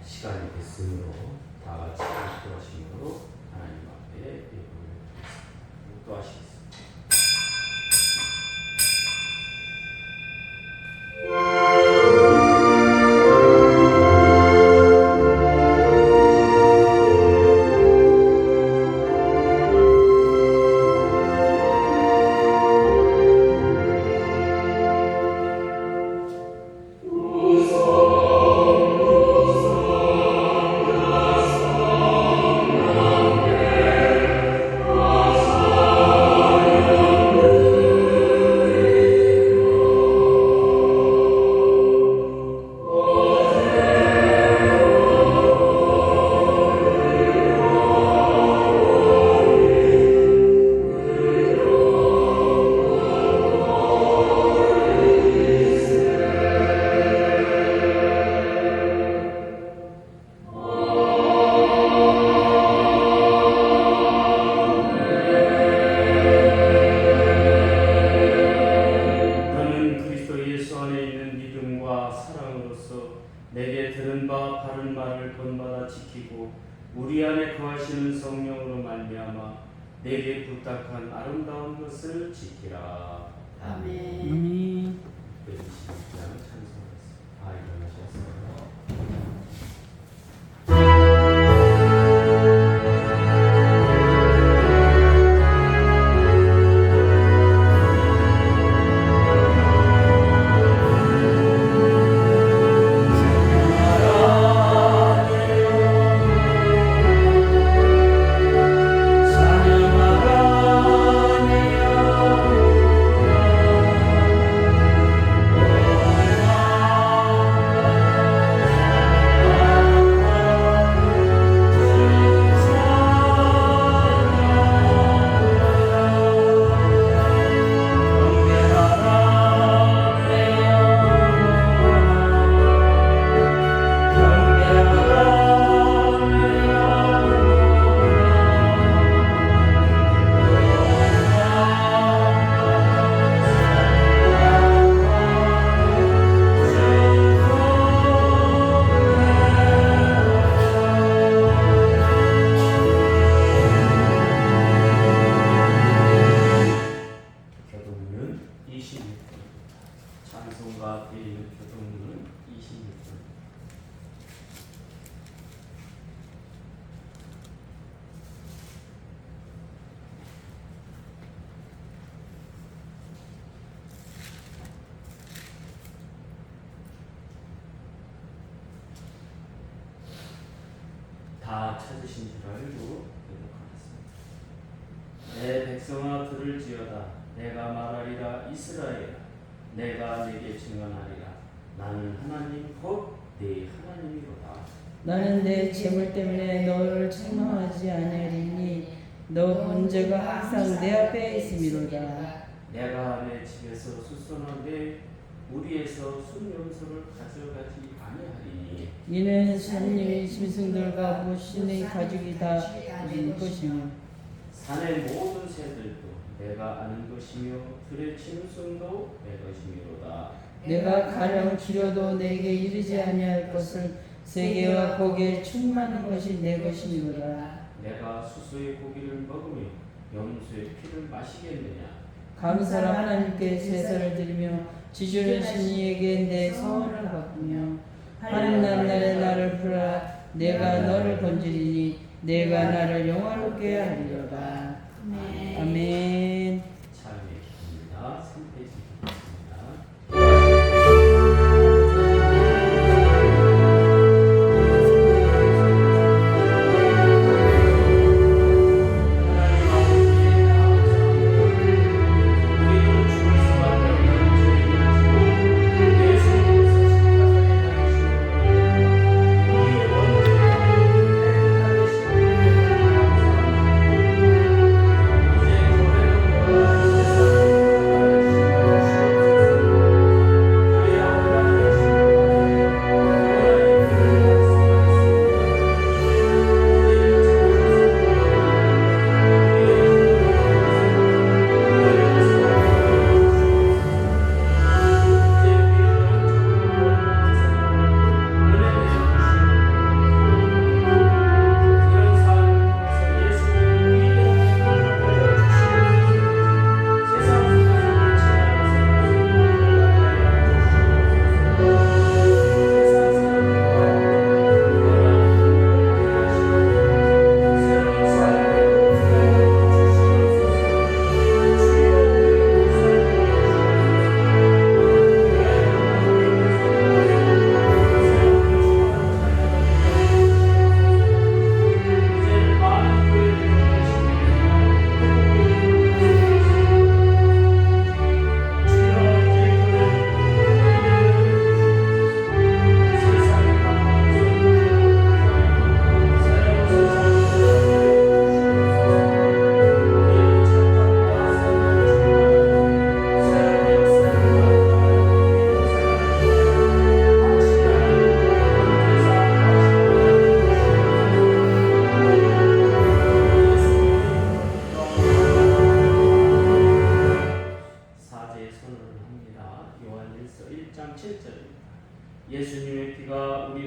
시간이 됐으므로 다 같이 기도하심으로 하나님 앞에 예배를 드리겠습니다. 기도하시겠습니다. 내게 들은 바 바른 말을 본받아 지키고 우리 안에 거하시는 성령으로 말미암아 내게 부탁한 아름다운 것을 지키라. 아멘. 다 일어나셨어요. 찬송가 드리는 교동문은 26분. 다 찾으신 줄 알고 기록하겠습니다. 내 백성아 들을지어다. 내가 말하리라. 이스라엘아, 내가 내게 증언하리라. 나는 하나님 곧 네 하나님이로다. 나는 내 재물 때문에 너를 책망하지 아니하리니 너 번제가 항상 내 앞에 있음이로다. 내가 내 집에서 수선하되 무리에서 순염소를 가져가지 아니하리니 이는 손님이 짐승들과 모신의 가죽이 다 진 것이며 산의 모든 새들도 내가 아는 것이며 들의 짐승도 내 것이미로다. 내가 가령 기려도 내게 이르지 아니할 것을 세계와 거기에 충만한 것이 내 것이미로다. 내가 수수의 고기를 먹으며 염소의 피를 마시겠느냐. 감사로 하나님께 제사를 드리며 지주는 이에게 내 소원을 바꾸며 하는 날에 나를 부르라. 내가 너를 건지리니 내가 나를 영화롭게 하리로다. 아멘. 찬양의 기입니다. 3페이지 기입니다.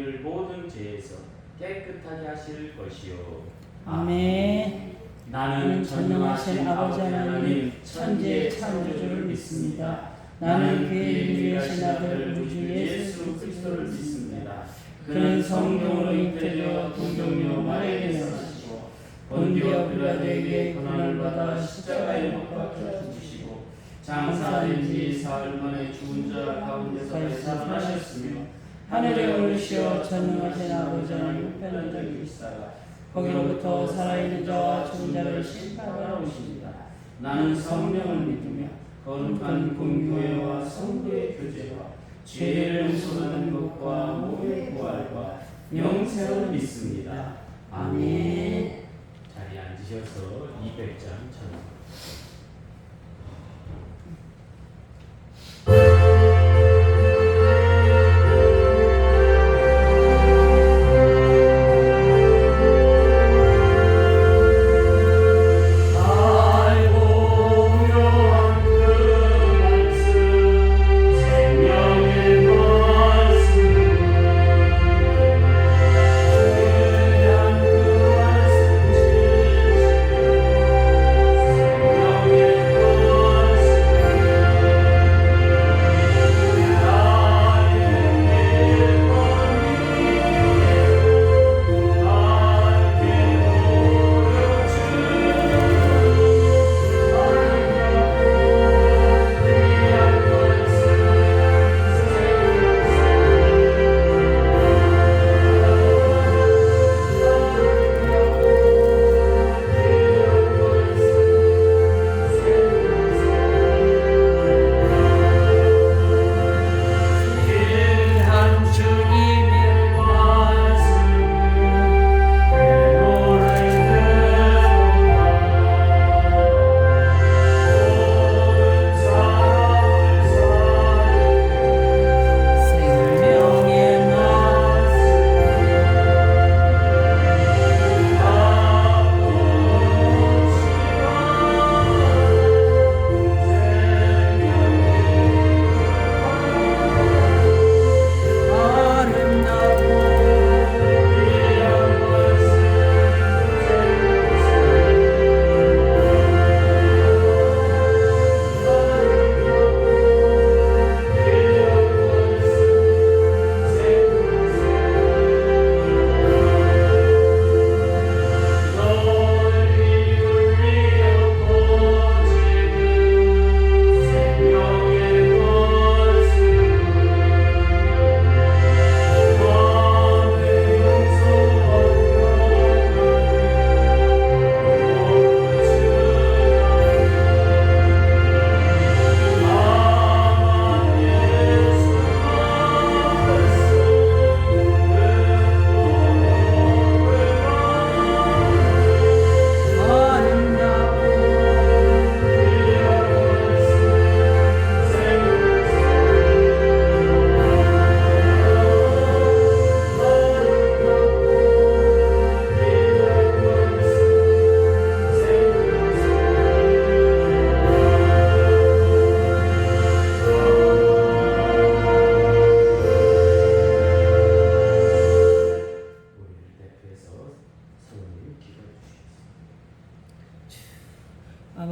우리를 모든 죄에서 깨끗하게 하실 것이요. 아멘. 나는 전능하신 아버지 하나님 천지의 창조주를 믿습니다. 나는 그의 유일하신 아들 우주 예수 그리스도를 믿습니다. 그는 성령으로 잉태되어 동정녀 마리아에게 나시고 본디오 빌라도에게 고난을 받아 십자가에 못 박혀 죽으시고 장사된 지 사흘 만에 죽은 자 가운데서 살아나셨으며 하늘에 오르시어 전능하신 아버지 하나님 우편에 계시다가 거기로부터 살아있는 자와 죽은 자를 심판하러 오십니다. 나는 성령을 믿으며 거룩한 공교회와 성도의 교제와 죄를 용서하는 것과 몸의 부활과 영생을 믿습니다. 아멘. 자리에 앉으셔서 200장 찬송.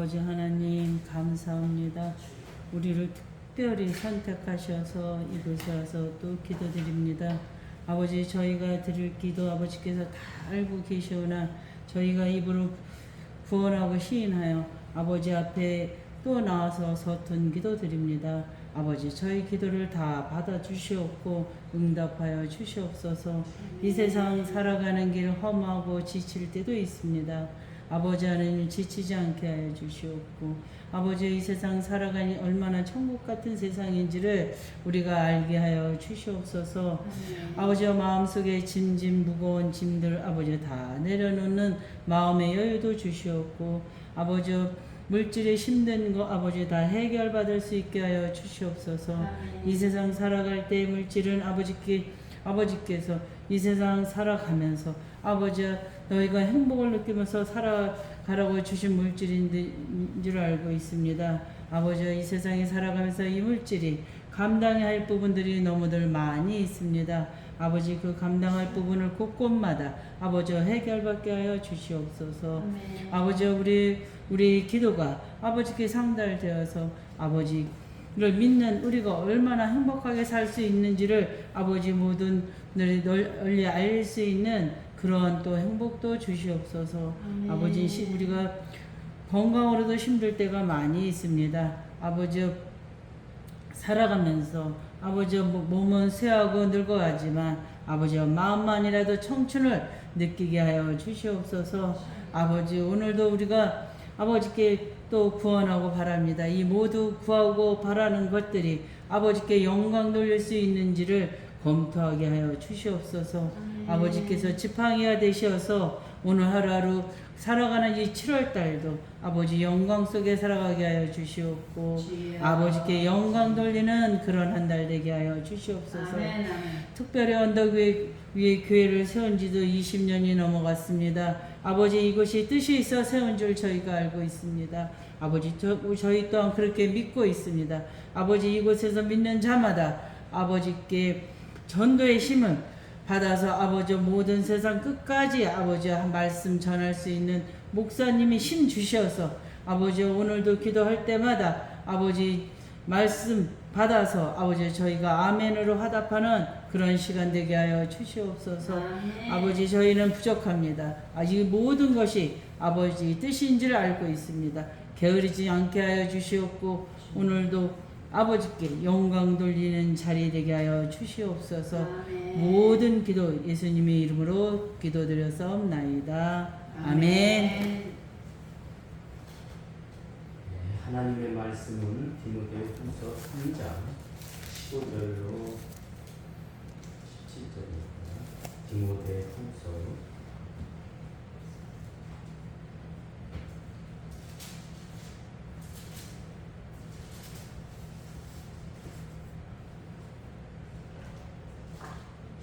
아버지 하나님 감사합니다. 우리를 특별히 선택하셔서 이곳에 와서 또 기도드립니다. 아버지 저희가 드릴 기도 아버지께서 다 알고 계시오나 저희가 입으로 구원하고 시인하여 아버지 앞에 또 나와서 서툰 기도드립니다. 아버지 저희 기도를 다 받아주시옵고 응답하여 주시옵소서. 이 세상 살아가는 길 험하고 지칠 때도 있습니다. 아버지 하나님 지치지 않게 하여 주시옵고 아버지 이 세상 살아가니 얼마나 천국 같은 세상인지를 우리가 알게 하여 주시옵소서. 아버지와 마음속에 짐진 무거운 짐들 아버지 다 내려놓는 마음의 여유도 주시옵고 아버지 물질에 힘든 거 아버지 다 해결받을 수 있게 하여 주시옵소서. 이 세상 살아갈 때 물질은 아버지께서 이 세상 살아가면서 아버지 너희가 행복을 느끼면서 살아가라고 주신 물질인 줄 알고 있습니다. 아버지 이 세상에 살아가면서 이 물질이 감당해야 할 부분들이 너무들 많이 있습니다. 아버지 그 감당할 부분을 곳곳마다 아버지 해결받게 하여 주시옵소서. 아멘. 아버지 우리 기도가 아버지께 상달되어서 아버지를 믿는 우리가 얼마나 행복하게 살 수 있는지를 아버지 모든 널리 알 수 있는 그런 또 행복도 주시옵소서. 아멘. 아버지 우리가 건강으로도 힘들 때가 많이 있습니다. 아버지 살아가면서 아버지 몸은 쇠하고 늙어가지만 아버지 마음만이라도 청춘을 느끼게 하여 주시옵소서. 아버지 오늘도 우리가 아버지께 또 구원하고 바랍니다. 이 모두 구하고 바라는 것들이 아버지께 영광 돌릴 수 있는지를 검토하게 하여 주시옵소서. 아버지께서 지팡이가 되셔서 오늘 하루하루 살아가는 이 7월 달도 아버지 영광 속에 살아가게 하여 주시옵고 주여. 아버지께 영광 돌리는 그런 한 달 되게 하여 주시옵소서. 아멘. 아멘. 특별히 언덕 위에 교회를 세운 지도 20년이 넘어갔습니다. 아버지 이것이 뜻이 있어 세운 줄 저희가 알고 있습니다. 아버지 저희 또한 그렇게 믿고 있습니다. 아버지 이곳에서 믿는 자마다 아버지께 전도의 힘을 받아서 아버지 모든 세상 끝까지 아버지 한 말씀 전할 수 있는 목사님이 힘 주셔서 아버지 오늘도 기도할 때마다 아버지 말씀 받아서 아버지 저희가 아멘으로 화답하는 그런 시간 되게 하여 주시옵소서. 아멘. 아버지 저희는 부족합니다. 이 모든 것이 아버지 뜻인 줄 알고 있습니다. 게으르지 않게 하여 주시옵고 오늘도 아버지께 영광 돌리는 자리 되게 하여 주시옵소서. 아멘. 모든 기도 예수님의 이름으로 기도드렸사옵나이다. 아멘. 하나님의 말씀은 디모데후서 3장 15절로 17절입니다. 디모데후서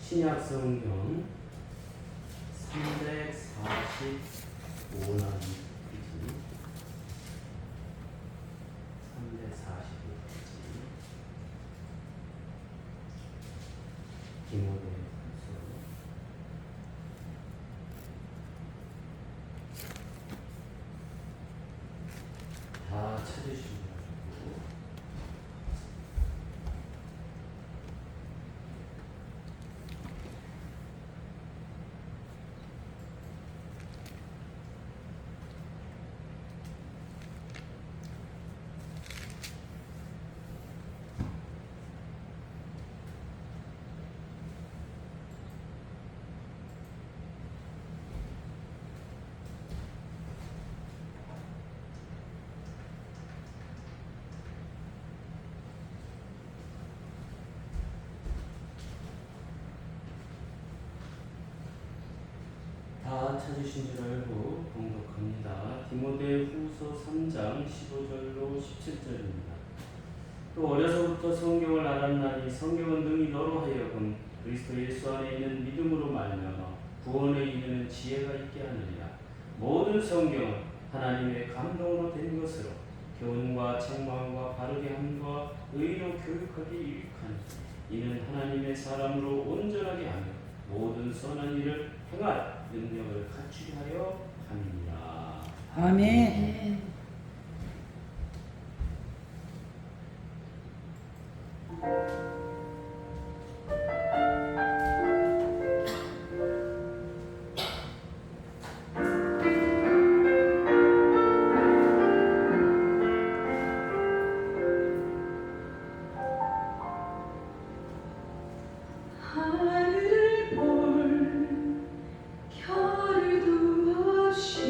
신약 성경 345나 345페이지 디모데후서 다 찾으시고 다 찾으신 줄 알고 봉독합니다. 디모데후서 3장 15절로 17절입니다. 또 어려서부터 성경을 알았나니 성경은 능히 너로 하여금 그리스도 예수 안에 있는 믿음으로 말미암아 구원에 이르는 지혜가 있게 하느니라. 모든 성경은 하나님의 감동으로 된 것으로 교훈과 책망과 바르게 함과 의로 교육하기 유익하니 이는 하나님의 사람으로 온전하게 하며 모든 선한 일을 행할 능력을 갖추게 하려 함이니라. 아멘. 하늘을 볼 겨를 두으신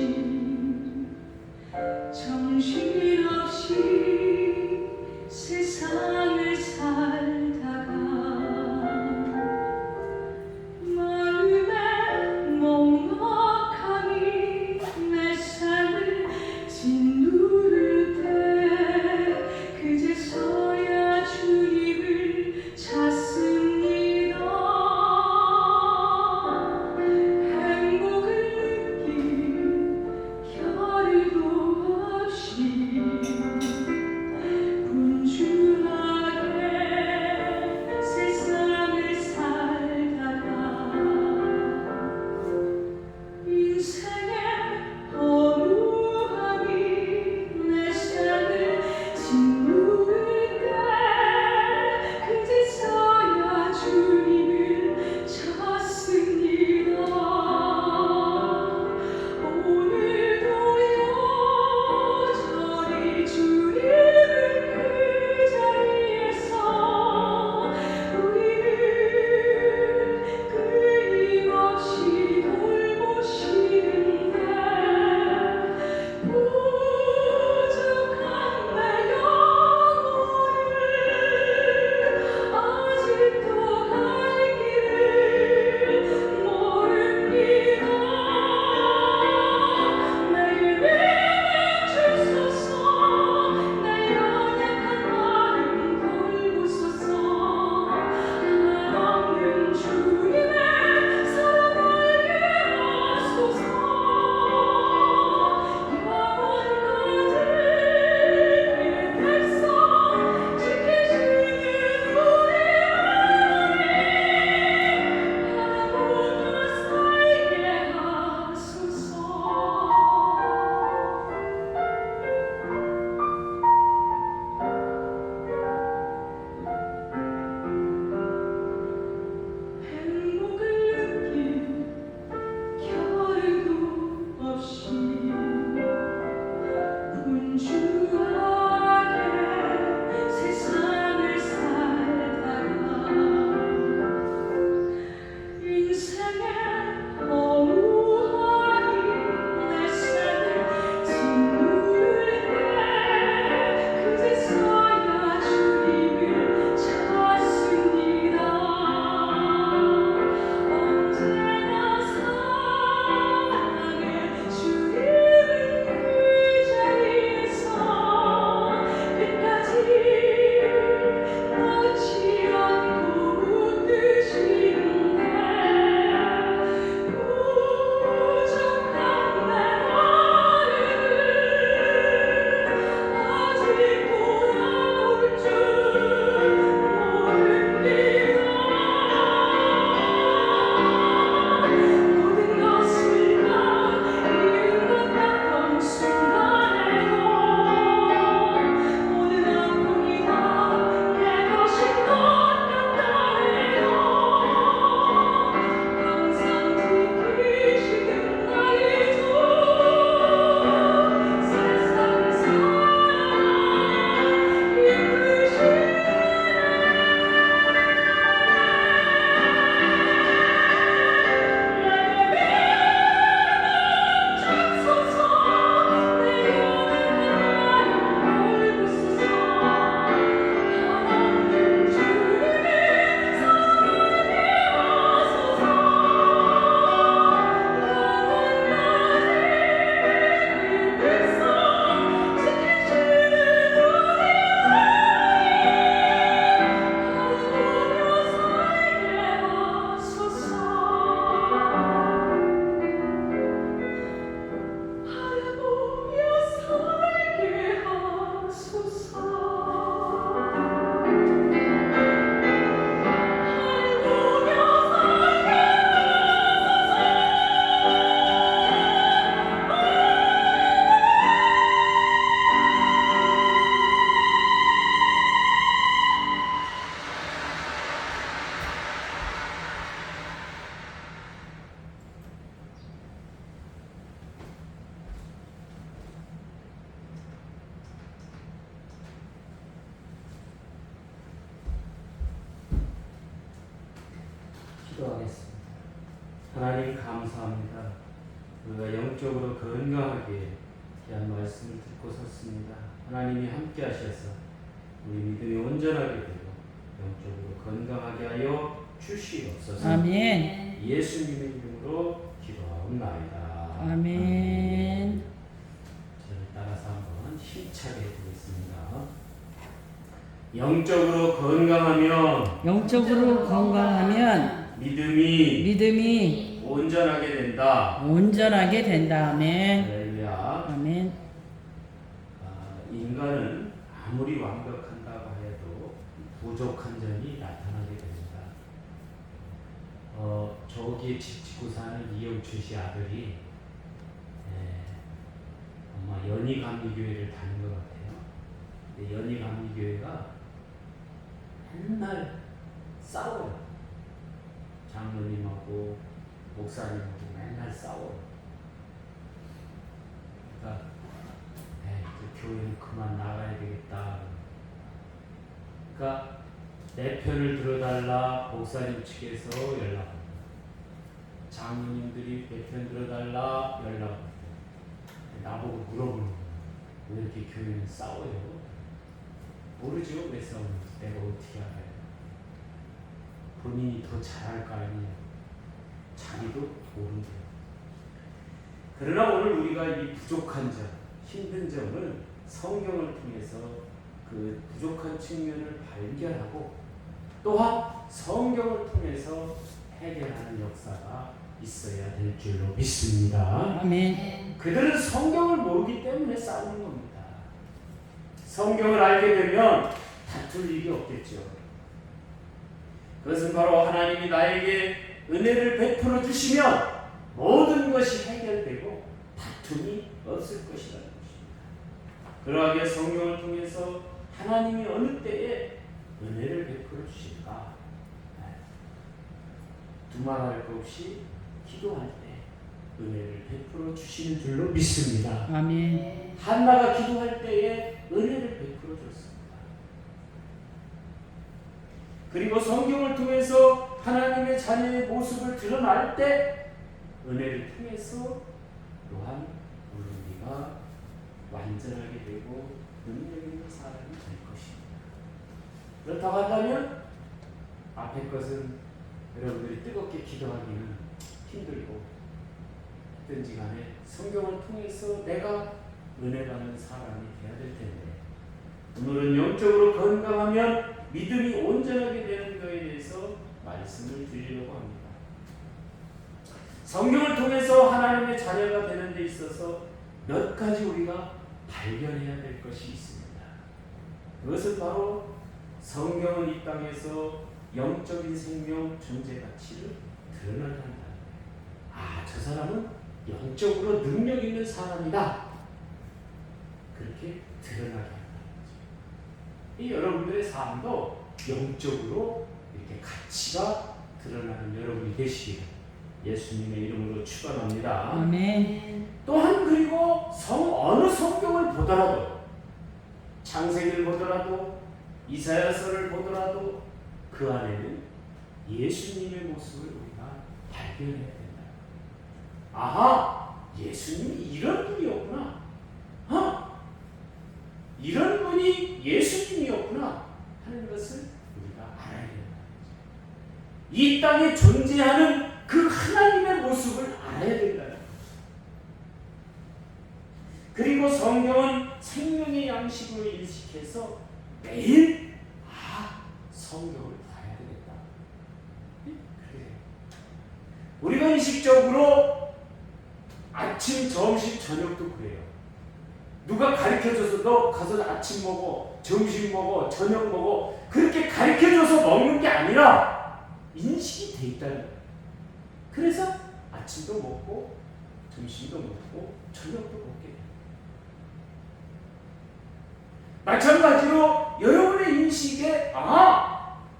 하나님 감사합니다. 우리가 영적으로 건강하게 귀한 말씀을 듣고 섰습니다. 하나님이 함께 하셔서 우리 믿음이 온전하게 되고 영적으로 건강하게 하여 주시옵소서. 아멘. 예수님의 이름으로 기도하옵나이다. 아멘. 저를 따라서 한번 힘차게 해보겠습니다. 영적으로 건강하면 영적으로 건강하면 믿음이 온전하게 된다. 온전하게 된다. 아멘. 할렐루야. 아멘. 인간은 아무리 완벽한다고 해도 부족한 점이 나타나게 됩니다. 저기에 집 짓고 사는 이영춘 씨 아들이 아마 연희감리교회를 다닌 것 같아요. 근데 연희감리교회가 맨날 싸워요. 장로님하고 목사님하고 맨날 싸워요. 그러니까 그 교회는 그만 나가야 되겠다. 그러니까 내 편을 들어달라 목사님 측에서 연락합니다. 장로님들이 내 편 들어달라 연락합니다. 나보고 물어보는 거예요. 왜 이렇게 교회는 싸워요? 모르죠 왜 싸우는지. 내가 어떻게 알아요? 본인이 더 잘할 거 아니에요. 자기도 모른대요. 그러나 오늘 우리가 이 부족한 점, 힘든 점을 성경을 통해서 그 부족한 측면을 발견하고 또한 성경을 통해서 해결하는 역사가 있어야 될 줄로 믿습니다. 아멘. 그들은 성경을 모르기 때문에 싸우는 겁니다. 성경을 알게 되면 다툴 일이 없겠죠. 그것은 바로 하나님이 나에게 은혜를 베풀어 주시면 모든 것이 해결되고 다툼이 없을 것이라는 것입니다. 그러하게 성경을 통해서 하나님이 어느 때에 은혜를 베풀어 주실까? 두말할 것 없이 기도할 때 은혜를 베풀어 주시는 줄로 믿습니다. 아멘. 한나가 기도할 때에 은혜를 베풀어 줬습니다. 그리고 성경을 통해서 하나님의 자녀의 모습을 드러날 때 은혜를 통해서 또한 우리가 완전하게 되고 능력 있는 사람이 될 것입니다. 그렇다고 한다면 앞에 것은 여러분들이 뜨겁게 기도하기는 힘들고 어떤지 간에 성경을 통해서 내가 은혜 받는 사람이 되어야 될 텐데 오늘은 영적으로 건강하면 믿음이 온전하게 되는 것에 대해서 말씀을 드리려고 합니다. 성경을 통해서 하나님의 자녀가 되는 데 있어서 몇 가지 우리가 발견해야 될 것이 있습니다. 그것은 바로 성경은 이 땅에서 영적인 생명 존재 가치를 드러나게 한다. 저 사람은 영적으로 능력 있는 사람이다. 그렇게 드러나게 한다. 이 여러분들의 삶도 영적으로 이렇게 가치가 드러나는 여러분이 되시기를 예수님의 이름으로 축원합니다. 아멘. 또한 그리고 어느 성경을 보더라도 창세기를 보더라도 이사야서를 보더라도 그 안에는 예수님의 모습을 우리가 발견해야 된다. 아하, 예수님이 이런 분이었구나. 이런 분이 예수님이었구나 하는 것을 우리가 알아야 된다. 이 땅에 존재하는 그 하나님의 모습을 알아야 된다. 그리고 성경은 생명의 양식으로 인식해서 매일 성경을 봐야 되겠다. 그래. 우리가 인식적으로 아침, 점심, 저녁도 그래요. 누가 가르쳐줘서 너 가서 아침 먹어, 점심 먹어, 저녁 먹어 그렇게 가르쳐줘서 먹는 게 아니라 인식이 돼 있다는 거예요. 그래서 아침도 먹고 점심도 먹고 저녁도 먹게 돼요. 마찬가지로 여러분의 인식에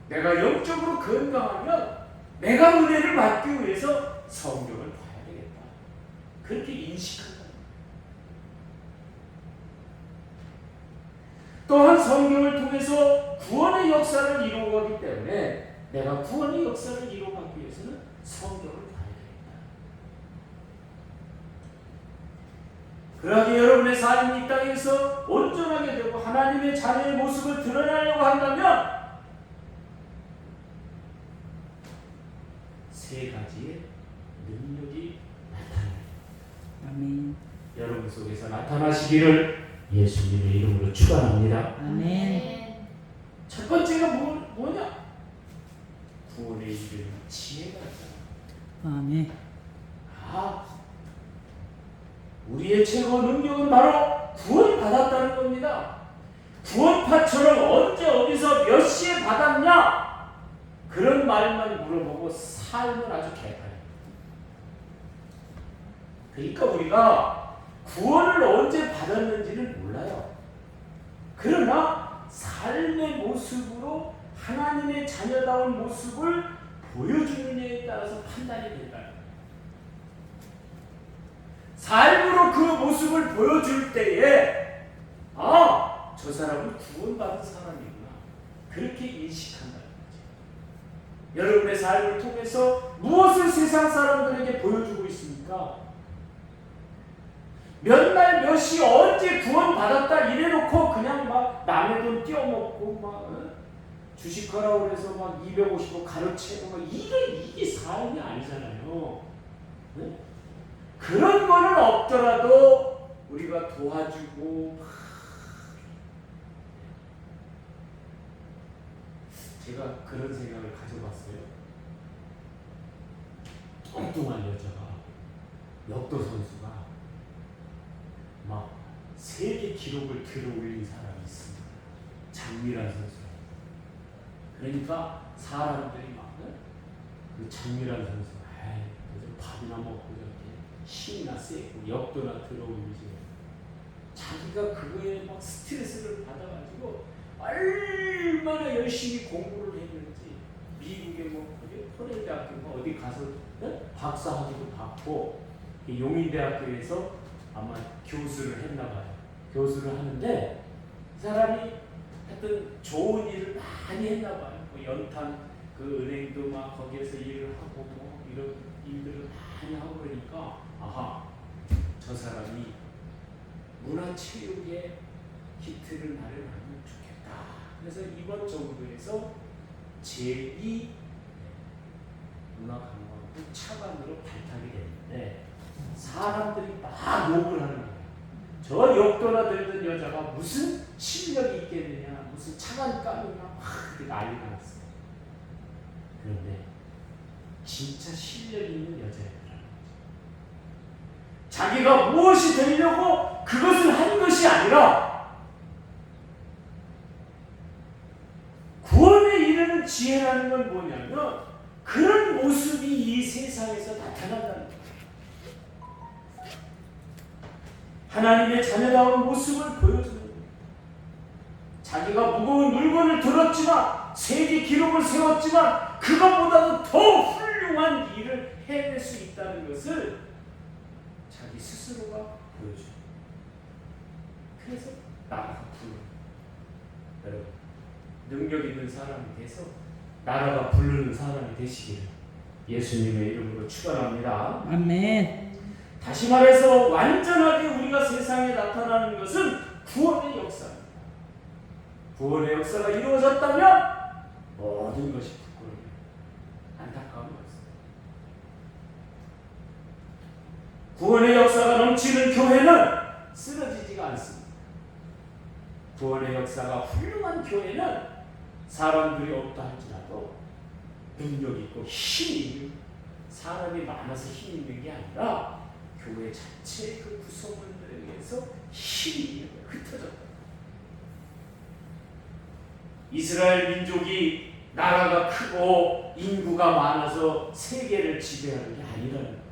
내가 영적으로 건강하면 내가 은혜를 받기 위해서 성경을 봐야 되겠다. 그렇게 인식한다. 또한 성경을 통해서 구원의 역사를 이루어가기 때문에 내가 구원의 역사를 이루어가기 위해서는 성경을 봐야 되겠다. 그러하게 여러분의 삶이 이 땅에서 온전하게 되고 하나님의 자녀의 모습을 드러내려고 한다면 세 가지의 능력이 나타납니다. 아멘. 여러분 속에서 나타나시기를 예수님의 이름으로 축원합니다. 아멘. 첫 번째가 뭐냐? 구원에 이르는 지혜가 있잖아. 아멘. 우리의 최고 능력은 바로 구원받았다는 겁니다. 구원파처럼 언제 어디서 몇 시에 받았냐? 그런 말만 물어보고 삶을 아주 개판해요. 그러니까 우리가 구원을 언제 받았는지는 몰라요. 그러나 삶의 모습으로 하나님의 자녀다운 모습을 보여주느냐에 따라서 판단이 된다. 삶으로 그 모습을 보여줄 때에 저 사람은 구원받은 사람이구나. 그렇게 인식한다는 거죠. 여러분의 삶을 통해서 무엇을 세상 사람들에게 보여주고 있습니까? 몇 날 몇 시 언제 구원받았다 이래놓고 그냥 막 남의 돈 띄어먹고 막 주식하라고 그래서 막 250원 가로채고 막 이게 삶이 아니잖아요. 네? 그런 거는 없더라도 우리가 도와주고 제가 그런 생각을 가져봤어요. 뚱뚱한 여자가 역도 선수가 막 세계 기록을 들어올린 사람이 있습니다. 장미란 선수. 그러니까 사람들이 막 그 장미란 선수 밥이나 먹고 저렇게 힘이나 세고 역도나 들어올리지. 자기가 그거에 막 스트레스를 받아가지고 얼마나 열심히 공부를 했는지 미국의 뭐 코넬대학교 어디 가서 박사학위도 받고 용인대학교에서 아마 교수를 했나 봐요. 교수를 하는데 이 사람이 하여튼 좋은 일을 많이 했나 봐요. 뭐 연탄 그 은행도 막 거기에서 일을 하고 뭐 이런 일들을 많이 하고 그러니까 저 사람이 문화체육에 히트를 마련하면 좋겠다. 그래서 이번 정부에서 제2 문화관광부 차관으로 발탁이 됐는데 사람들이 막 욕을 하는 거예요. 저 역도나 들던 여자가 무슨 실력이 있겠느냐, 무슨 차관감이냐 막 그렇게 난리가 났어요. 그런데 진짜 실력 있는 여자였더라는 거죠. 자기가 무엇이 되려고 그것을 한 것이 아니라 구원에 이르는 지혜라는 건 뭐냐면 그런 모습이 이 세상에서 나타난다는 거예요. 하나님의 자녀다운 모습을 보여주는 거예요. 자기가 무거운 물건을 들었지만 세계 기록을 세웠지만 그것보다도 더 훌륭한 일을 해낼 수 있다는 것을 자기 스스로가 보여줘요. 그래서 나라가 부르는 여러분 능력 있는 사람이 돼서 나라가 부르는 사람이 되시기를 예수님의 이름으로 축원합니다. 아멘. 다시 말해서 완전하게 우리가 세상에 나타나는 것은 구원의 역사입니다. 구원의 역사가 이루어졌다면 모든 것이 부끄러워요. 안타까움이 없습니다. 구원의 역사가 넘치는 교회는 쓰러지지가 않습니다. 구원의 역사가 훌륭한 교회는 사람들이 없다 할지라도 능력 있고 힘이 있는 사람이 많아서 힘이 있는 게 아니라 교회 자체의 그 구성원들에 의해서 힘이 흩어졌다. 이스라엘 민족이 나라가 크고 인구가 많아서 세계를 지배하는 게 아니라는 거예요.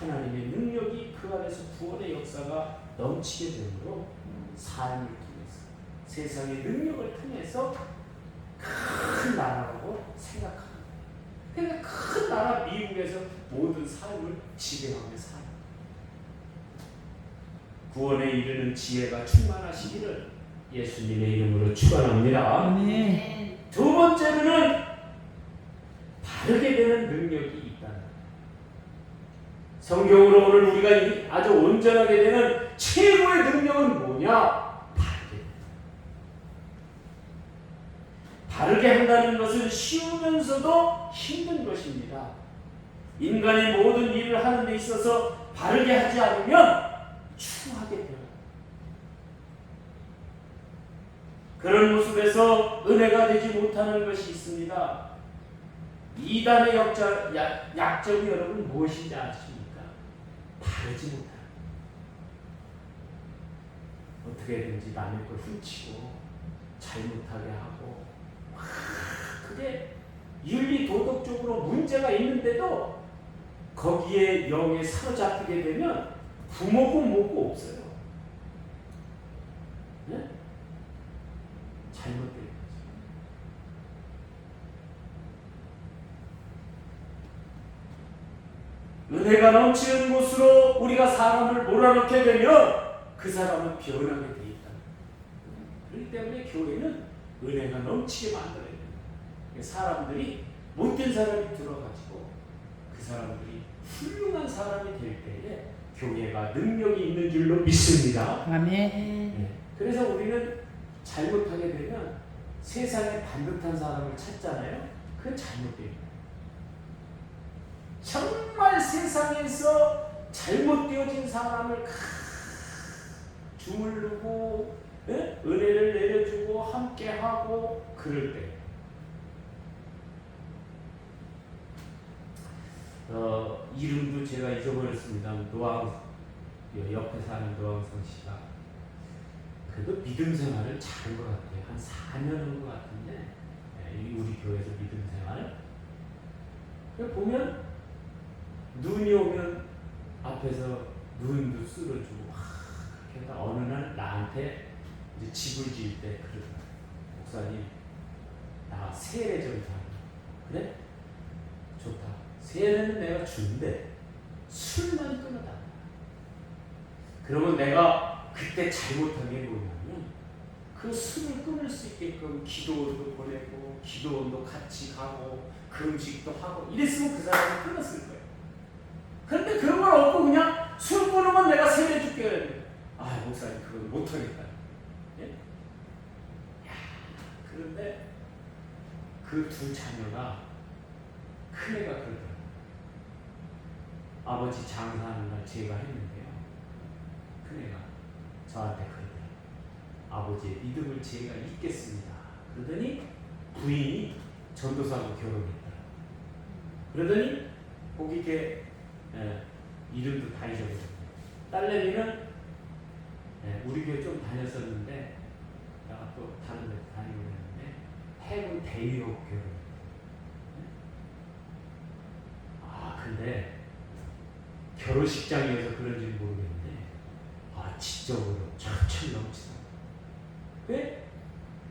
하나님의 능력이 그 안에서 구원의 역사가 넘치게 되므로 삶을 통해서 세상의 능력을 통해서 큰 나라라고 생각합니다. 그러니까 큰 나라 미국에서 모든 삶을 지배하며 살아요. 구원에 이르는 지혜가 충만하시기를 예수님의 이름으로 축원합니다. 아멘. 두 번째로는 바르게 되는 능력이 있다는 거예요. 성경으로 오늘 우리가 아주 온전하게 되는 최고의 능력은 뭐냐? 바르게 한다는 것은 쉬우면서도 힘든 것입니다. 인간의 모든 일을 하는 데 있어서 바르게 하지 않으면 추하게 돼요. 그런 모습에서 은혜가 되지 못하는 것이 있습니다. 이단의 약점이 여러분 무엇인지 아십니까? 바르지 못하는 어떻게든지 남의 걸 훔치고 잘못하게 하고 그게 윤리 도덕적으로 문제가 있는데도 거기에 영에 사로잡히게 되면 부모고 뭐고 없어요. 네? 잘못된 거죠. 은혜가 넘치는 곳으로 우리가 사람을 몰아넣게 되면 그 사람은 변하게 돼 있다. 그렇기 때문에 교회는 은혜가 넘치게 만들어야 돼요. 사람들이 못된 사람이 들어가지고 그 사람들이 훌륭한 사람이 될 때에 교회가 능력이 있는 줄로 믿습니다. 아멘. 네. 그래서 우리는 잘못하게 되면 세상에 반듯한 사람을 찾잖아요. 그건 잘못됩니다. 정말 세상에서 잘못되어진 사람을 주물르고 은혜를 내려주고 함께하고 그럴 때 이름도 제가 잊어버렸습니다. 옆에 사는 노왕성 씨가 그래도 믿음 생활을 잘한 것 같아요. 한 4년 한 것 같은데 우리 교회에서 믿음 생활을 보면 눈이 오면 앞에서 눈도 쓸어주고 그러니까 어느 날 나한테 이제 집을 지을 때 그러더라고요. 목사님 나 세례 좀 사. 그래? 좋다. 세례는 내가 주는데 술만 끊어다. 그러면 내가 그때 잘못한 게 뭐냐면 그 술을 끊을 수 있게끔 기도원도 보내고 기도원도 같이 가고 그 음식도 하고 이랬으면 그 사람이 끊었을 거예요. 그런데 그런 걸 없고 그냥 술 끊으면 내가 세례 줄게. 아 목사님 그건 못하겠다. 예? 야, 그런데 그 두 자녀가 큰애가 그러더라고요. 아버지 장사하는 날 제가 했는데요. 큰애가 저한테 그러더라고요. 아버지의 믿음을 제가 잊겠습니다. 그러더니 부인이 전도사하고 결혼했더라고요. 그러더니 거기 이렇게 이름도 다 잊어버렸어요. 딸내미는 우리 교회 좀 다녔었는데 내가 또 다른 데 다니고 있는데 해군 대위로 결혼했어요. 근데 결혼식장이어서 그런지 모르겠는데 지적으로 철철 넘치더라고요. 왜?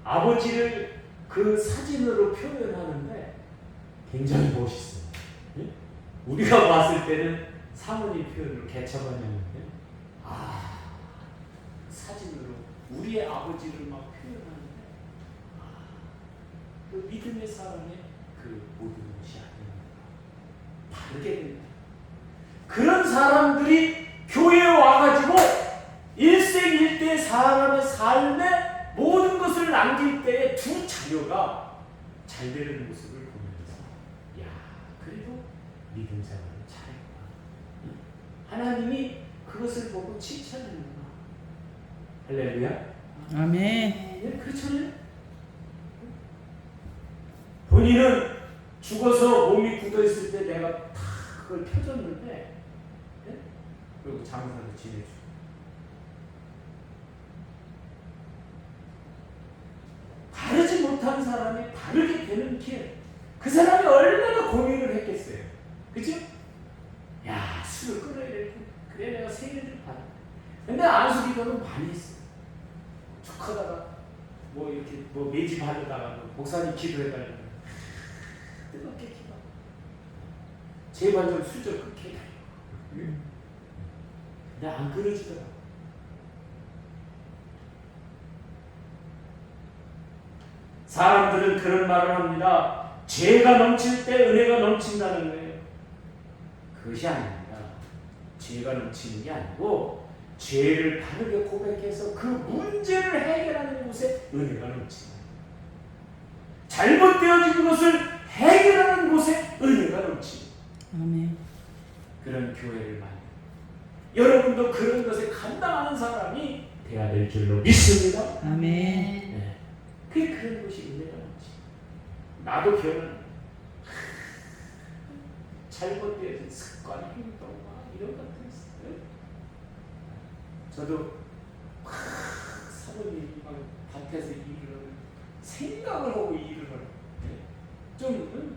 아버지를 그 사진으로 표현하는데 굉장히 멋있어요. 네? 우리가 봤을 때는 사모님 표현으로 개척하냐는데 사진으로 우리의 아버지를 막 표현하는데 그 믿음의 사람의 그 모든 것이 다르게 됩니다. 그런 사람들이 교회에 와가지고 일생일대 사람의 삶에 모든 것을 남길 때에 두 자녀가 잘 되는 모습을 보면서 그래도 믿음 생활을 잘했구나. 하나님이 그것을 보고 칭찬하는구나. 할렐루야. 아멘. 네, 그렇잖아요. 본인은 죽어서 몸이 굳어있을 때 내가 다 그걸 펴줬는데 그리고 장사도 지내주고 바르지 못한 사람이 바르게 되는 길, 그 사람이 얼마나 고민을 했겠어요. 그죠? 야, 술을 끊어야 될 텐데 그래 내가 세례를 받아. 근데 안수기도는 많이 했어요. 축하다가 뭐 이렇게 뭐 매집 하려다가 목사님 기도해달라고 뜨겁게 기도. 제발 좀 술 좀 끊게 해달라고. 근데 안 끊어지더라고. 사람들은 그런 말을 합니다. 죄가 넘칠 때 은혜가 넘친다는 거예요. 그것이 아닙니다. 죄가 넘치는 게 아니고 죄를 바르게 고백해서 그 문제를 해결하는 곳에 은혜가 넘치는 거예요. 잘못되어진 것을 해결하는 곳에 은혜가 넘치는 거예요. 아멘. 그런 교회를 만들 여러분도 그런 것에 감당하는 사람이 돼야 될 줄로 믿습니다. 아멘. 네. 그런 것이 은혜가 넘치. 나도 기억나. 잘못되어진 습관, 행동, 이런 것들이 있어요. 저도 사모님이 막 밭에서 일을 하고 생각을 하고 일을 하고 좀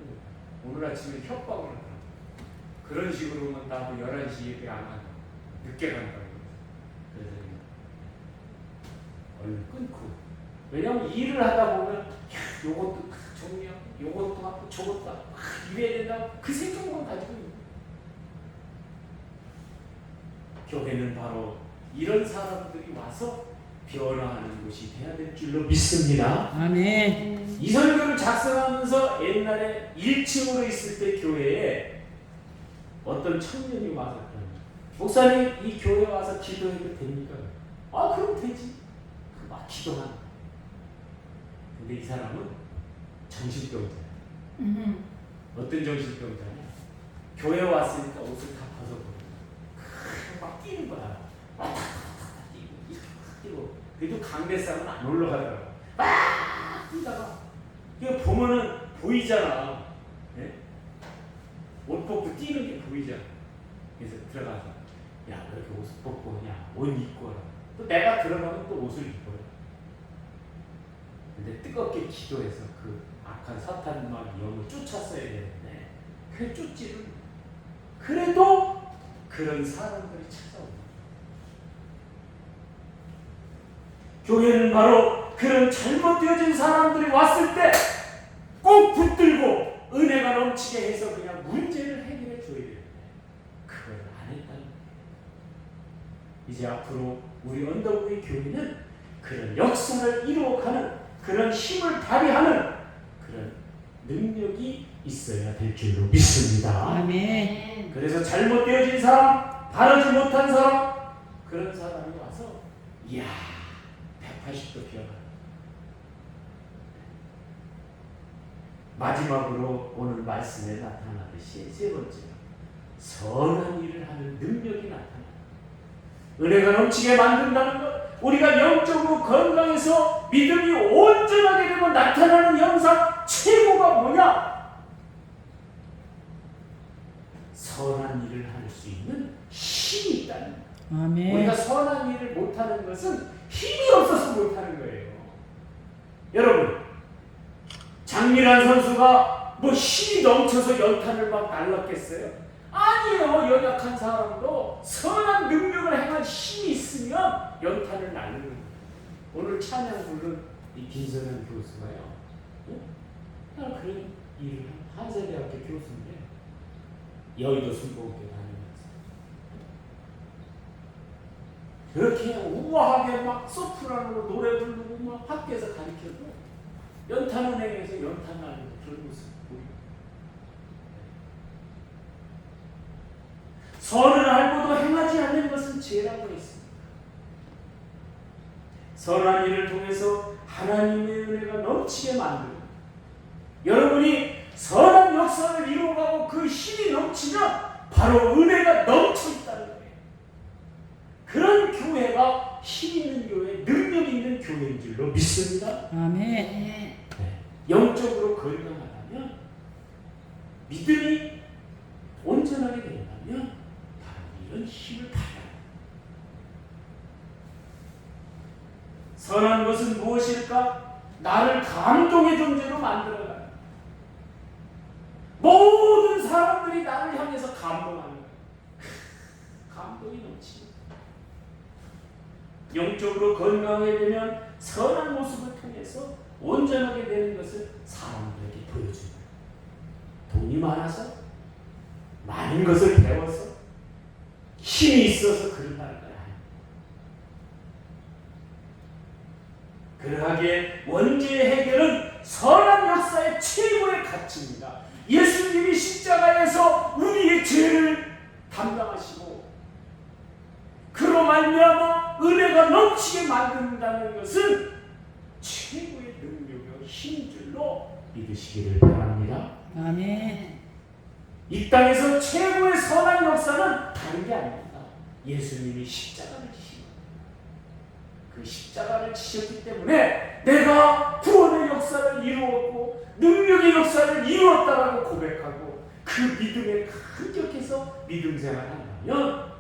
오늘 아침에 협박을 하고 그런 식으로만 나도 11시에 안 가고 늦게 간다고 그래서 얼른 끊고 왜냐면 일을 하다 보면 요것도 정리하고 요것도 하고 저것도 하고 이래야 된다고 그 생각만 가지고 있는 교회는 바로 이런 사람들이 와서 변화하는 곳이 돼야 될 줄로 믿습니다. 아멘. 이 설교를 작성하면서 옛날에 1층으로 있을 때 교회에 어떤 청년이 와서 그럽니다. 목사님 이 교회 와서 기도해도 됩니까? 아 그럼 되지. 막 기도하는. 근데 이 사람은 정신병자야. 어떤 정신병자냐? 교회 왔으니까 옷을 다 벗어버려. 막 뛰는 거야. 막 뛰고. 그래도 강대상은 안 올라가더라고. 막 뛰다가 이거 보면은 보이잖아. 네? 옷 벗고 뛰는 게 보이잖아. 그래서 들어가서 야, 왜 이렇게 옷을 벗고 그냥 옷 입고 와라. 또 내가 들어가면 또 옷을 입어요. 근데 뜨겁게 기도해서 그 악한 사탄막 영을 쫓았어야 되는데 그 쫓지를 그래도 그런 사람들이 찾아옵니다. 교회는 바로 그런 잘못되어진 사람들이 왔을 때 꼭 붙들고 은혜가 넘치게 해서 그냥 문제를 해결해 줘야 되는데 그걸 안 했다는 거예요. 이제 앞으로 우리 언더부의 교회는 그런 역사를 이루어가는 그런 힘을 발휘하는 그런 능력이 있어야 될 줄로 믿습니다. 아멘. 그래서 잘못되어진 사람, 바르지 못한 사람, 그런 사람이 와서 이야 180도 변화. 마지막으로 오늘 말씀에 나타나듯이 세 번째로 선한 일을 하는 능력이 나타납니다. 은혜가 넘치게 만든다는 것, 우리가 영적으로 건강해서 믿음이 온전하게 되면 나타나는 현상 최고가 뭐냐? 선한 일을 할 수 있는 힘이 있다는 거예요. 아멘. 우리가 선한 일을 못하는 것은 힘이 없어서 못하는 거예요. 여러분, 장미란 선수가 뭐 힘이 넘쳐서 연탄을 막 날랐겠어요? 아니에요. 연약한 사람도 선한 능력을 행할 힘이 있으면 연탄을 날리는 거예요. 오늘 찬양 부른 이 김선현 교수가요. 그냥 그런 일을 한세대학교 교수인데 여의도 순복음교 다니면서 그렇게 우아하게 막 소프라노로 노래 부르고 막 학교에서 가르쳐도 연탄은행에서 연탄 날리고 그런 모습 보이고 선을 알고도 행하지 않는 것은 죄라고 했습니다. 선한 일을 통해서 하나님의 은혜가 넘치게 만들고 여러분이 선한 역사를 이루어가고 그 힘이 넘치면 바로 은혜가 넘쳐 있다는 거예요. 그런 교회가 힘 있는 교회, 능력 있는 교회인 줄로 믿습니다. 아멘. 네. 영적으로 건강하다면 믿음이 온전하게 된다면 바로 이런 힘을 발휘합니다. 선한 것은 무엇일까? 나를 감동의 존재로 만들어가는 모든 사람들이 나를 향해서 감동하는 거예요. 감동이 넘치고 영적으로 건강하게 되면 선한 모습을 통해서 온전하게 되는 것을 사람들에게 보여줍니다. 돈이 많아서 많은 것을 배워서 힘이 있어서 그런다는 거야. 그러하기에 원죄의 해결은 선한 역사의 최고의 가치입니다. 예수님이 십자가에서 우리의 죄를 담당하시고 말미암아 은혜가 넘치게 만든다는 것은 최고의 능력과 힘줄로 믿으시기를 바랍니다. 아멘. 이 땅에서 최고의 선한 역사는 다른 게 아닙니다. 예수님이 십자가를 지시고 그 십자가를 지셨기 때문에 내가 구원의 역사를 이루었고 능력의 역사를 이루었다라고 고백하고 그 믿음에 감격해서 믿음 생활한다면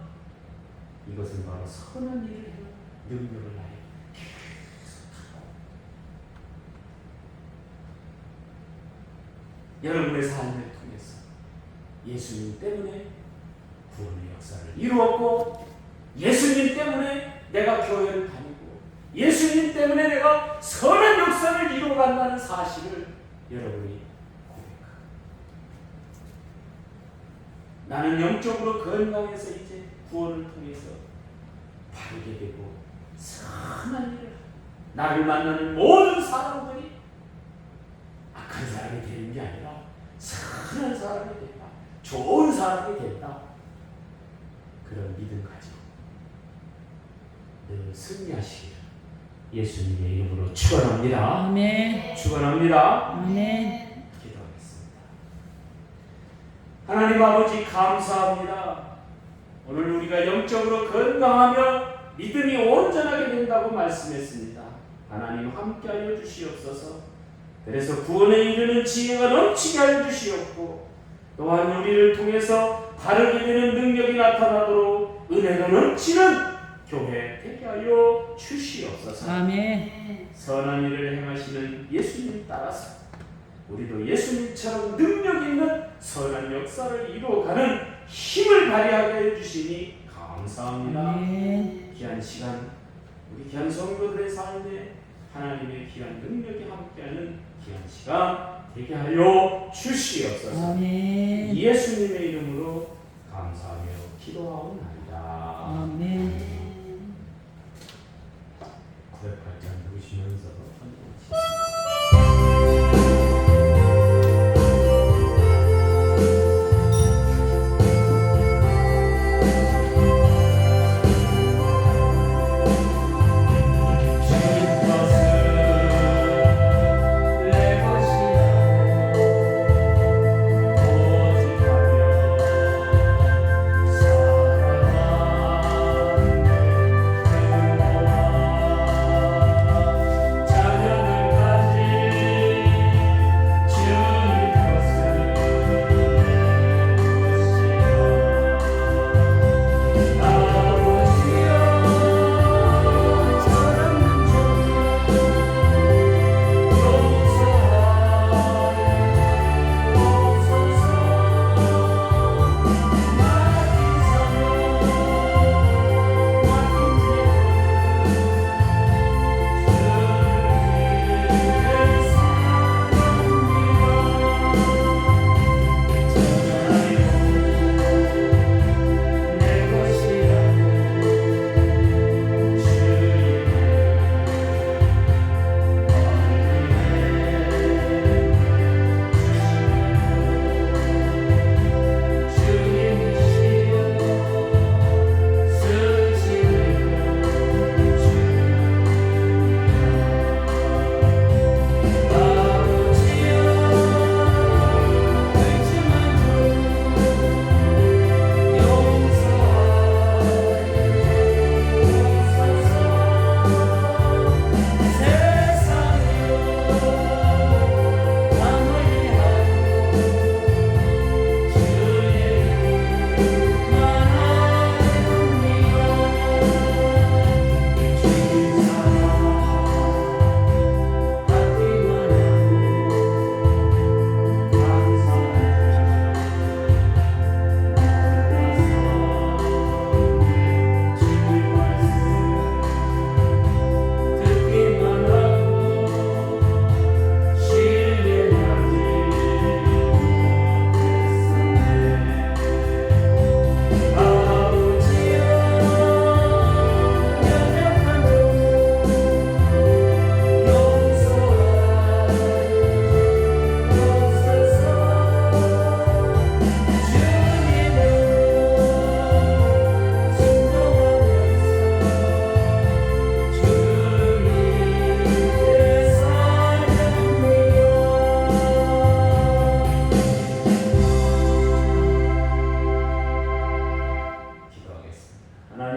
이것은 바로 선한 일을 해요. 능력을 나에 계속하고 여러분의 삶을 통해서 예수님 때문에 구원의 역사를 이루었고 예수님 때문에 내가 교회를 다니고 예수님 때문에 내가 선한 역사를 이루어간다는 사실을 여러분이 고백하고 나는 영적으로 건강해서 이제 구원을 통해서 바르게 되고 선한 일을 나를 만나는 모든 사람들이 악한 사람이 되는 게 아니라 선한 사람이 된다. 좋은 사람이 된다. 그런 믿음 가지고 늘 승리하시기를 예수님의 이름으로 축원합니다. 아멘. 축원합니다. 아멘. 기도하겠습니다. 하나님 아버지 감사합니다. 오늘 우리가 영적으로 건강하며 믿음이 온전하게 된다고 말씀했습니다. 하나님 함께하여 주시옵소서. 그래서 구원에 이르는 지혜가 넘치게 하여 주시옵고 또한 우리를 통해서 바르게 되는 능력이 나타나도록 은혜가 넘치는 교회 되게 하여 주시옵소서. 아멘. 선한 일을 행하시는 예수님 따라서 우리도 예수님처럼 능력 있는 선한 역사를 이루어가는 힘을 발휘하게 해주시니 감사합니다. 아멘. 귀한 시간 우리 귀한 성도들의 삶에 하나님의 귀한 능력이 함께하는 귀한 시간 되게 하여 주시옵소서. 아멘. 예수님의 이름으로 감사하며 기도하옵나이다. 아멘. 고백할 때 누시면서 자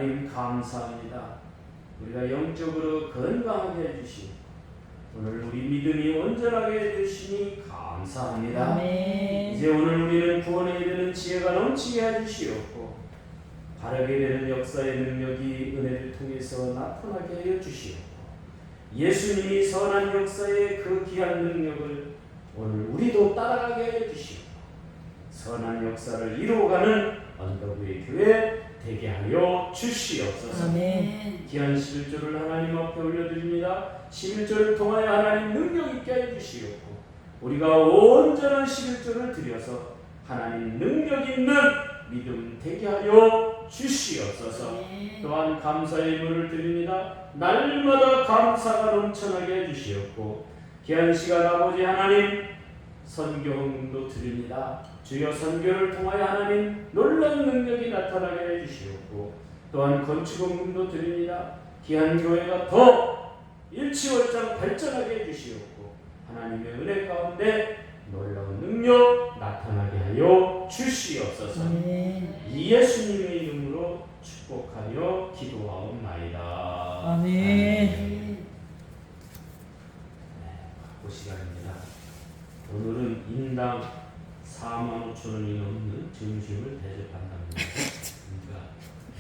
하나님 감사합니다. 우리가 영적으로 건강하게 해주시고 오늘 우리 믿음이 온전하게 해주시니 감사합니다. 아멘. 이제 오늘 우리는 구원에 이르는 지혜가 넘치게 해주시옵고 바르게 되는 역사의 능력이 은혜를 통해서 나타나게 하여 주시옵고 예수님이 선한 역사의 그 귀한 능력을 오늘 우리도 따라가게 하여 주시옵고 선한 역사를 이루어가는 언더부의 교회 되게 하여 주시옵소서. 아멘. 귀한 11조를 하나님 앞에 올려드립니다. 11조를 통하여 하나님 능력 있게 하여 주시옵고 우리가 온전한 11조를 드려서 하나님 능력 있는 믿음 되게 하여 주시옵소서. 또한 감사의 예물을 드립니다. 날마다 감사가 넘쳐나게 해주시옵고 귀한 시간 아버지 하나님 선교헌금도 드립니다. 주여 선교를 통하여 하나님 놀라운 능력이 나타나게 해주시옵고 또한 건축헌금도 드립니다. 귀한 교회가 더 일치월장 발전하게 해주시옵고 하나님의 은혜 가운데 놀라운 능력 나타나게 하여 주시옵소서. 이 예수님의 이름으로 축복하여 기도하옵나이다. 아멘. 그 시간입니다. 오늘은 인당 45,000원이 넘는 점심을 대접한답니다. 그러니까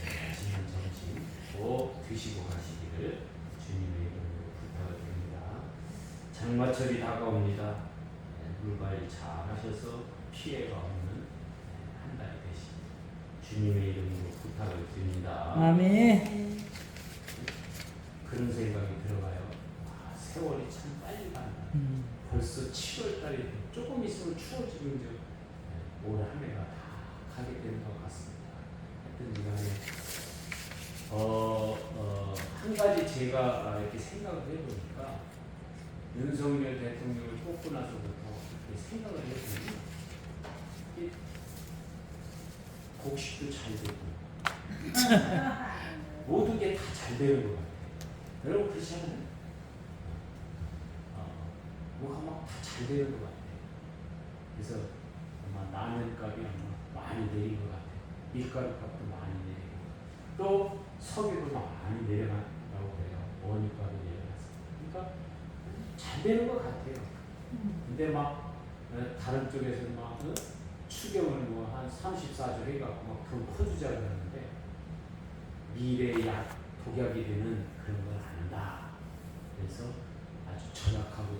맛있는 점심 꼭 드시고 가시기를 주님의 이름으로 부탁을 드립니다. 장마철이 다가옵니다. 물관리 잘 하셔서 피해가 없는 한 달이 되시길 주님의 이름으로 부탁을 드립니다. 아멘. 그런 생각이 들어가요. 아, 세월이 참 빨리 간다. 벌써 7월달이 조금 있으면 추워지면 이제 올 한 해가 다 가게 되는 것 같습니다. 하여튼 간에 한 가지 제가 이렇게 생각을 해보니까 윤석열 대통령을 뽑고 나서부터 이렇게 생각을 해보니 곡식도 잘 되고 모든 게 다 잘 되는 것 같아요. 여러분 그렇지 않아요? 뭐가 막 다 잘 되는 것 같아요. 그래서 아마 라면값이 아마 많이 내린 것 같아요. 밀가루 값도 많이 내리고 또 석유도 많이 내려간다고 해요. 원유값이 내려갔어요. 그러니까 잘 되는 것 같아요. 근데 막 다른 쪽에서 막 추경을 뭐 한 34조 해갖고 막 돈 퍼주자 그러는데 미래의 독약이 되는 그런 걸 안다. 그래서 아주 절약하고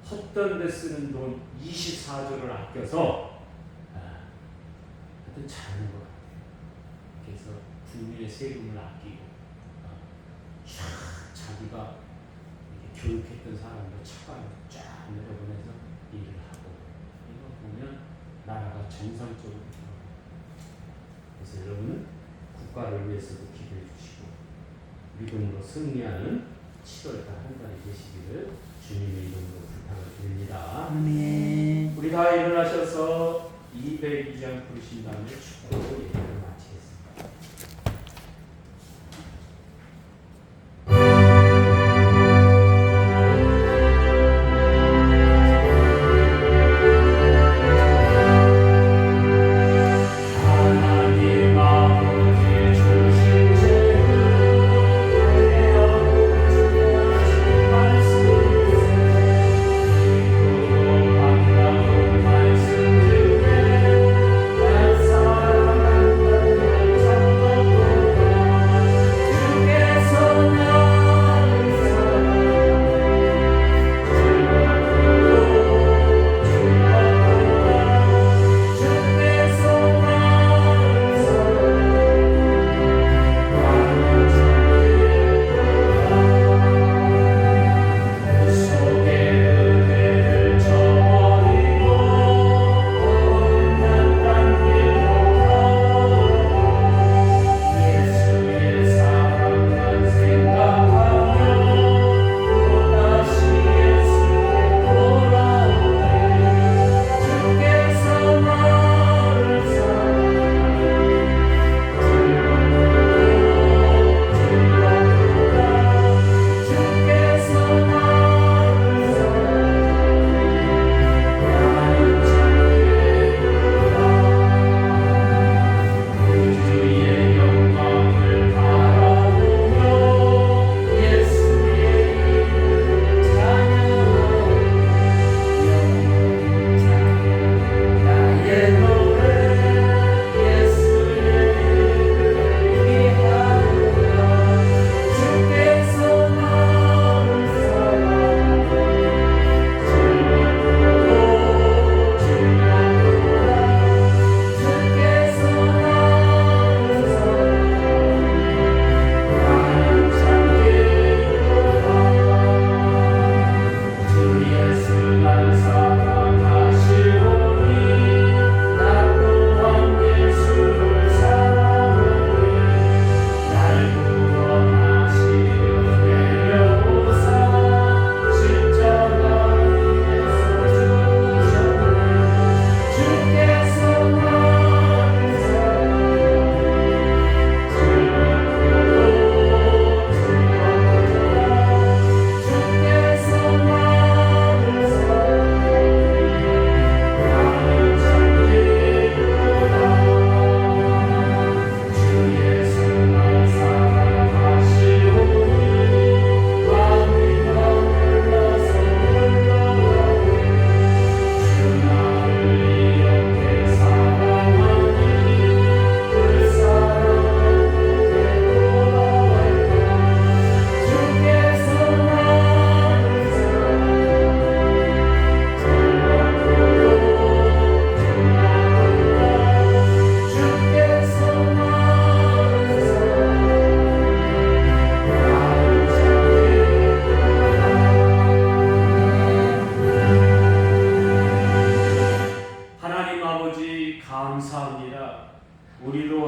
헛된 데 쓰는 돈 24조를 아껴서 하여튼 잘하는 것 같아요. 그래서 국민의 세금을 아끼고 자기가 이렇게 교육했던 사람들 차관을 쫙 내려보내서 일을 하고 이거 보면 나라가 정상적으로 돌아가요. 그래서 여러분은 국가를 위해서도 기도해 주시고 믿음으로 승리하는 7월달 한 달이 되시기를 주님의 이름으로 부탁을 드립니다. 아멘. 우리 다 일어나셔서 202장 부르신 다음에 축도로 예배를 마치겠습니다. 사랑하는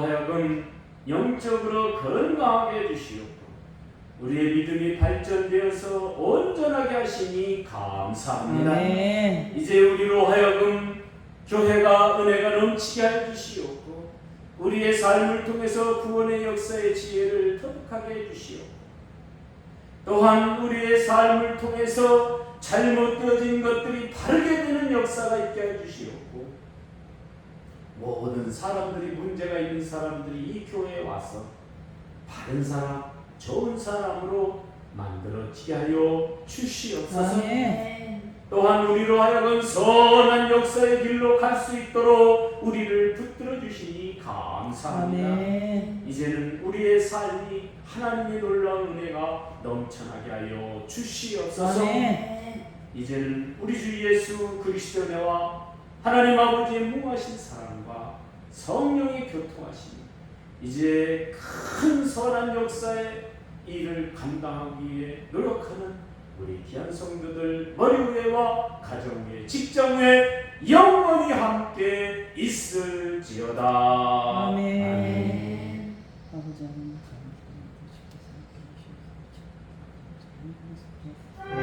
우리로 하여금 영적으로 건강하게 해주시옵고 우리의 믿음이 발전되어서 온전하게 하시니 감사합니다. 아멘. 이제 우리로 하여금 교회가 은혜가 넘치게 해주시옵고 우리의 삶을 통해서 구원의 역사의 지혜를 터득하게 해주시옵고 또한 우리의 삶을 통해서 잘못되어진 것들이 바르게 되는 역사가 있게 해주시옵고 모든 사람들이 문제가 있는 사람들이 이 교회에 와서 바른 사람, 좋은 사람으로 만들어지게 하여 주시옵소서. 아멘. 또한 우리로 하여금 선한 역사의 길로 갈 수 있도록 우리를 붙들어 주시니 감사합니다. 아멘. 이제는 우리의 삶이 하나님의 놀라운 은혜가 넘쳐나게 하여 주시옵소서. 아멘. 이제는 우리 주 예수 그리스도의 은혜와 하나님 아버지의 무하신 사랑과 성령의 교통하심이 이제 큰 선한 역사의 일을 감당하기 위해 노력하는 우리 귀한 성도들 머리 위에와 가정 위에 직장 위에 영원히 함께 있을지어다. 아멘. 아버지 하나님 감사합니다.